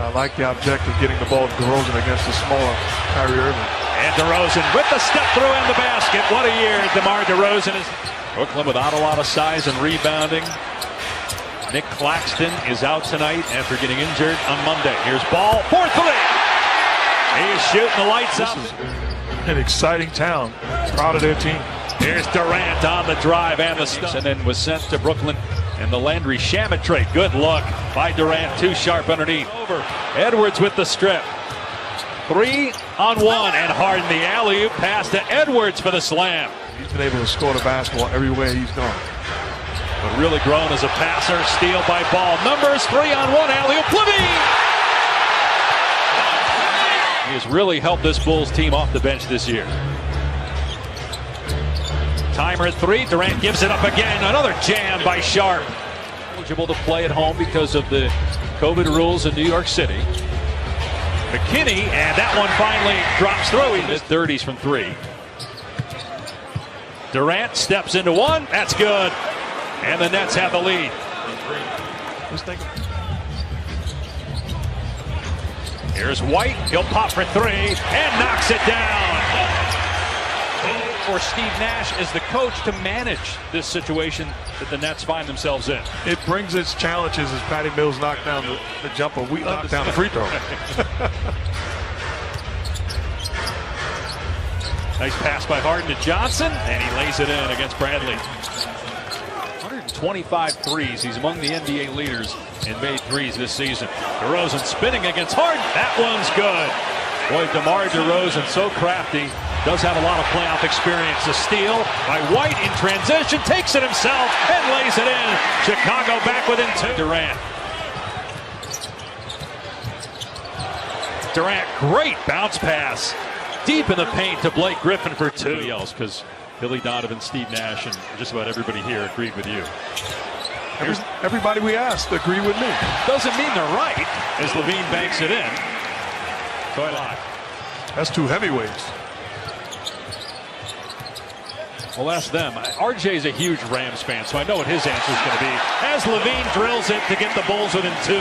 I like the objective getting the ball to DeRozan against the smaller Kyrie Irving. And DeRozan with the step through and the basket. What a year DeMar DeRozan is. Brooklyn without a lot of size and rebounding. Nick Claxton is out tonight after getting injured on Monday. Here's Ball for three. He's shooting the lights out. This is an exciting town. Proud of their team. Here's Durant on the drive and the stuff. And then was sent to Brooklyn. And the Landry Shamet trade. Good look by Durant. Too sharp underneath. Over. Edwards with the strip. 3-on-1. And Harden the alley-oop pass to Edwards for the slam. He's been able to score the basketball everywhere he's gone. But really grown as a passer. Steal by Ball. Numbers 3-on-1 alley-oop. Levine! He has really helped this Bulls team off the bench this year. Timer at 3. Durant gives it up again. Another jam by Sharp. Eligible to play at home because of the COVID rules in New York City. McKinney, and that one finally drops through. He missed 30s from 3. Durant steps into one. That's good. And the Nets have the lead. Here's White. He'll pop for 3 and knocks it down. For Steve Nash as the coach to manage this situation that the Nets find themselves in. It brings its challenges as Patty Mills knocked down the jumper. We knocked down the free throw. Nice pass by Harden to Johnson, and he lays it in against Bradley. 125 threes. He's among the NBA leaders in made threes this season. DeRozan spinning against Harden. That one's good. Boy, DeMar DeRozan, so crafty. Does have a lot of playoff experience. A steal by White in transition. Takes it himself and lays it in. Chicago back within 2. Durant, great bounce pass. Deep in the paint to Blake Griffin for 2. Else because Billy Donovan, Steve Nash, and just about everybody here agreed with you. Everybody we asked agreed with me. Doesn't mean they're right as Levine banks it in. That's 2 heavyweights. Well, ask them. RJ's a huge Rams fan, so I know what his answer is going to be. As Levine drills it to get the Bulls within 2.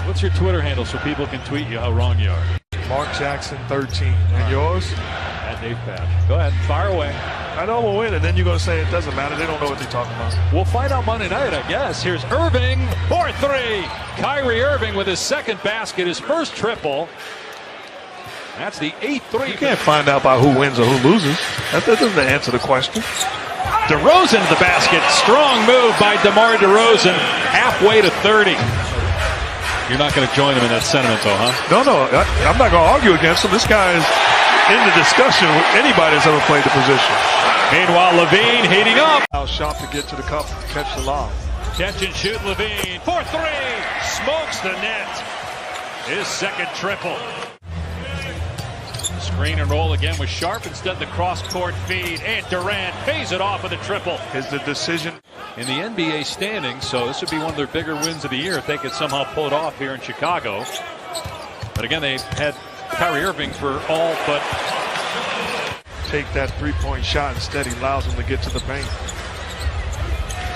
What's your Twitter handle so people can tweet you how wrong you are? Mark Jackson 13. And yours? At Dave Patch. Go ahead, fire away. I know we'll win, and then you're going to say it doesn't matter. They don't know what they're talking about. We'll find out Monday night, I guess. Here's Irving for 3. Kyrie Irving with his second basket, his first triple. That's the 8th 3. You can't find out by who wins or who loses. That doesn't answer the question. DeRozan to the basket. Strong move by DeMar DeRozan. Halfway to 30. You're not going to join him in that sentiment, though, huh? No. I'm not going to argue against him. This guy is in the discussion with anybody that's ever played the position. Meanwhile, Levine heating up. How sharp to get to the cup, catch the lob. Catch and shoot Levine for 3. Smokes the net. His second triple. Screen and roll again with Sharp. Instead, the cross-court feed. And Durant pays it off with a triple. Is the decision in the NBA standings, so this would be one of their bigger wins of the year if they could somehow pull it off here in Chicago. But again, they've had Kyrie Irving for all but take that 3-point shot. Instead, he allows him to get to the paint.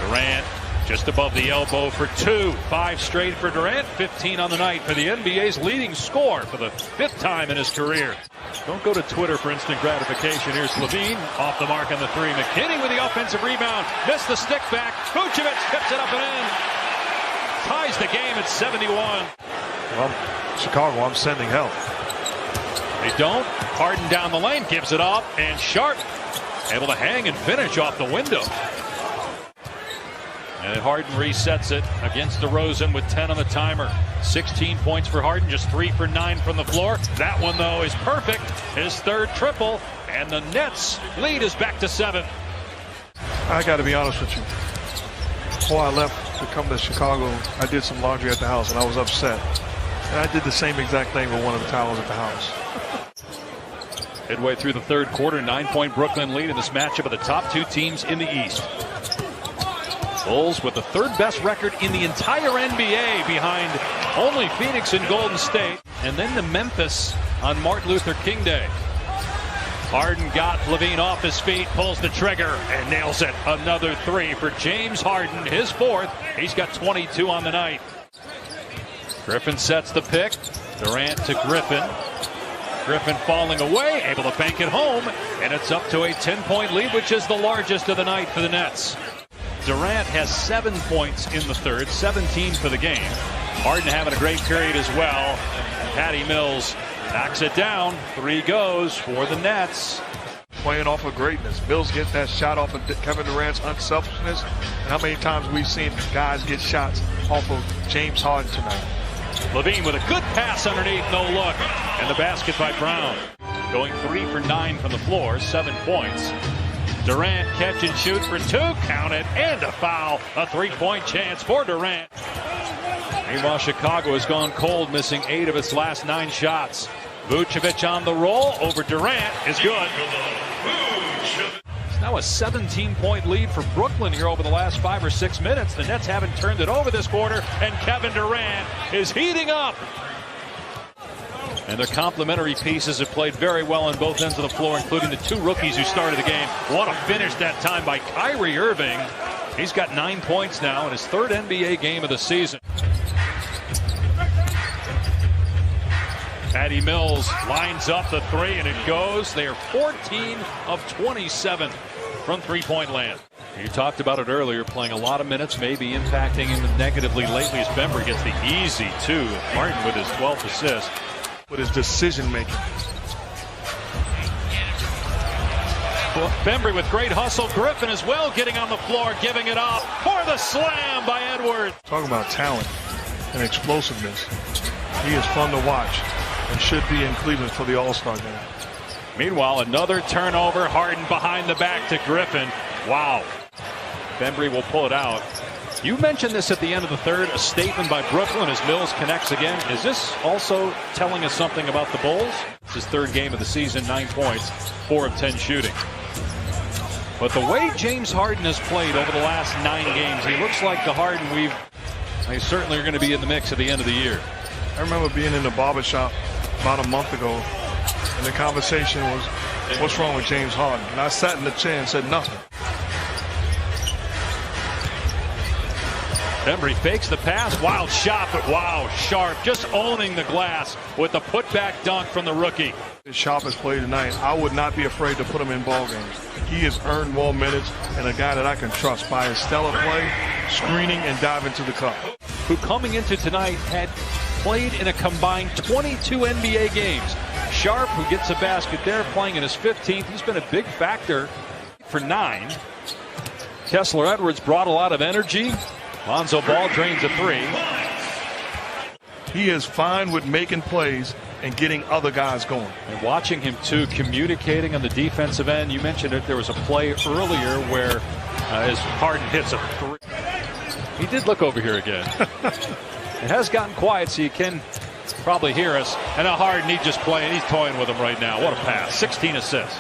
Durant just above the elbow for 2. 5 straight for Durant. 15 on the night for the NBA's leading scorer for the 5th time in his career. Don't go to Twitter for instant gratification. Here's Levine off the mark on the 3. McKinney with the offensive rebound. Missed the stick back. Vucevic tips it up and in. Ties the game at 71. Well, Chicago, I'm sending help. They don't. Harden down the lane gives it up, and Sharp able to hang and finish off the window. And Harden resets it against DeRozan with 10 on the timer. 16 points for Harden, just 3 for 9 from the floor. That one, though, is perfect. His 3rd triple, and the Nets lead is back to 7. I got to be honest with you. Before I left to come to Chicago, I did some laundry at the house, and I was upset. And I did the same exact thing with one of the towels at the house. Midway through the 3rd quarter, 9-point Brooklyn lead in this matchup of the top 2 teams in the East. Bulls with the 3rd best record in the entire NBA behind only Phoenix and Golden State. And then to Memphis on Martin Luther King Day. Harden got Levine off his feet, pulls the trigger, and nails it. Another 3 for James Harden, his 4th. He's got 22 on the night. Griffin sets the pick. Durant to Griffin. Griffin falling away, able to bank it home, and it's up to a 10-point lead, which is the largest of the night for the Nets. Durant has 7 points in the third, 17 for the game. Harden having a great period as well. Patty Mills knocks it down. 3 goes for the Nets. Playing off of greatness. Mills gets that shot off of Kevin Durant's unselfishness. And how many times we've seen guys get shots off of James Harden tonight. Levine with a good pass underneath, no look. And the basket by Brown. Going 3 for 9 from the floor, 7 points. Durant catch and shoot for 2, count it, and a foul. A 3-point chance for Durant. Meanwhile, Chicago has gone cold, missing 8 of its last 9 shots. Vucevic on the roll over Durant is good. It's now a 17-point lead for Brooklyn here over the last 5 or 6 minutes. The Nets haven't turned it over this quarter, and Kevin Durant is heating up. And their complementary pieces have played very well on both ends of the floor, including the 2 rookies who started the game. What a finish that time by Kyrie Irving. He's got 9 points now in his 3rd NBA game of the season. Patty Mills lines up the 3, and it goes. They are 14 of 27 from three-point land. You talked about it earlier, playing a lot of minutes, maybe impacting him negatively lately as Bembry gets the easy 2. Martin with his 12th assist. With his decision-making. Well, Bembry with great hustle. Griffin as well getting on the floor, giving it up for the slam by Edwards. Talking about talent and explosiveness. He is fun to watch and should be in Cleveland for the All-Star game. Meanwhile, another turnover. Harden behind the back to Griffin. Wow. Bembry will pull it out. You mentioned this at the end of the third, a statement by Brooklyn as Mills connects again. Is this also telling us something about the Bulls? It's his 3rd game of the season, 9 points, 4 of 10 shooting. But the way James Harden has played over the last 9 games, he looks like the Harden they certainly are going to be in the mix at the end of the year. I remember being in the barbershop about a month ago, and the conversation was, what's wrong with James Harden? And I sat in the chair and said nothing. Bembry fakes the pass, wild shot, but wow, sharp, just owning the glass with the putback dunk from the rookie. His sharpest play tonight, I would not be afraid to put him in ball games. He has earned more minutes and a guy that I can trust by his stellar play, screening, and diving to the cup. Who coming into tonight had played in a combined 22 NBA games. Sharp, who gets a basket there, playing in his 15th. He's been a big factor for 9. Kessler Edwards brought a lot of energy. Lonzo Ball drains a 3. He is fine with making plays and getting other guys going. And watching him, too, communicating on the defensive end. You mentioned it. There was a play earlier where as Harden hits a 3. He did look over here again. It has gotten quiet, so you can probably hear us. And now Harden, he's just playing. He's toying with him right now. What a pass. 16 assists.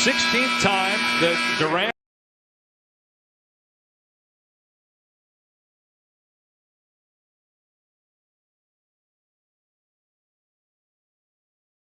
16th time that Durant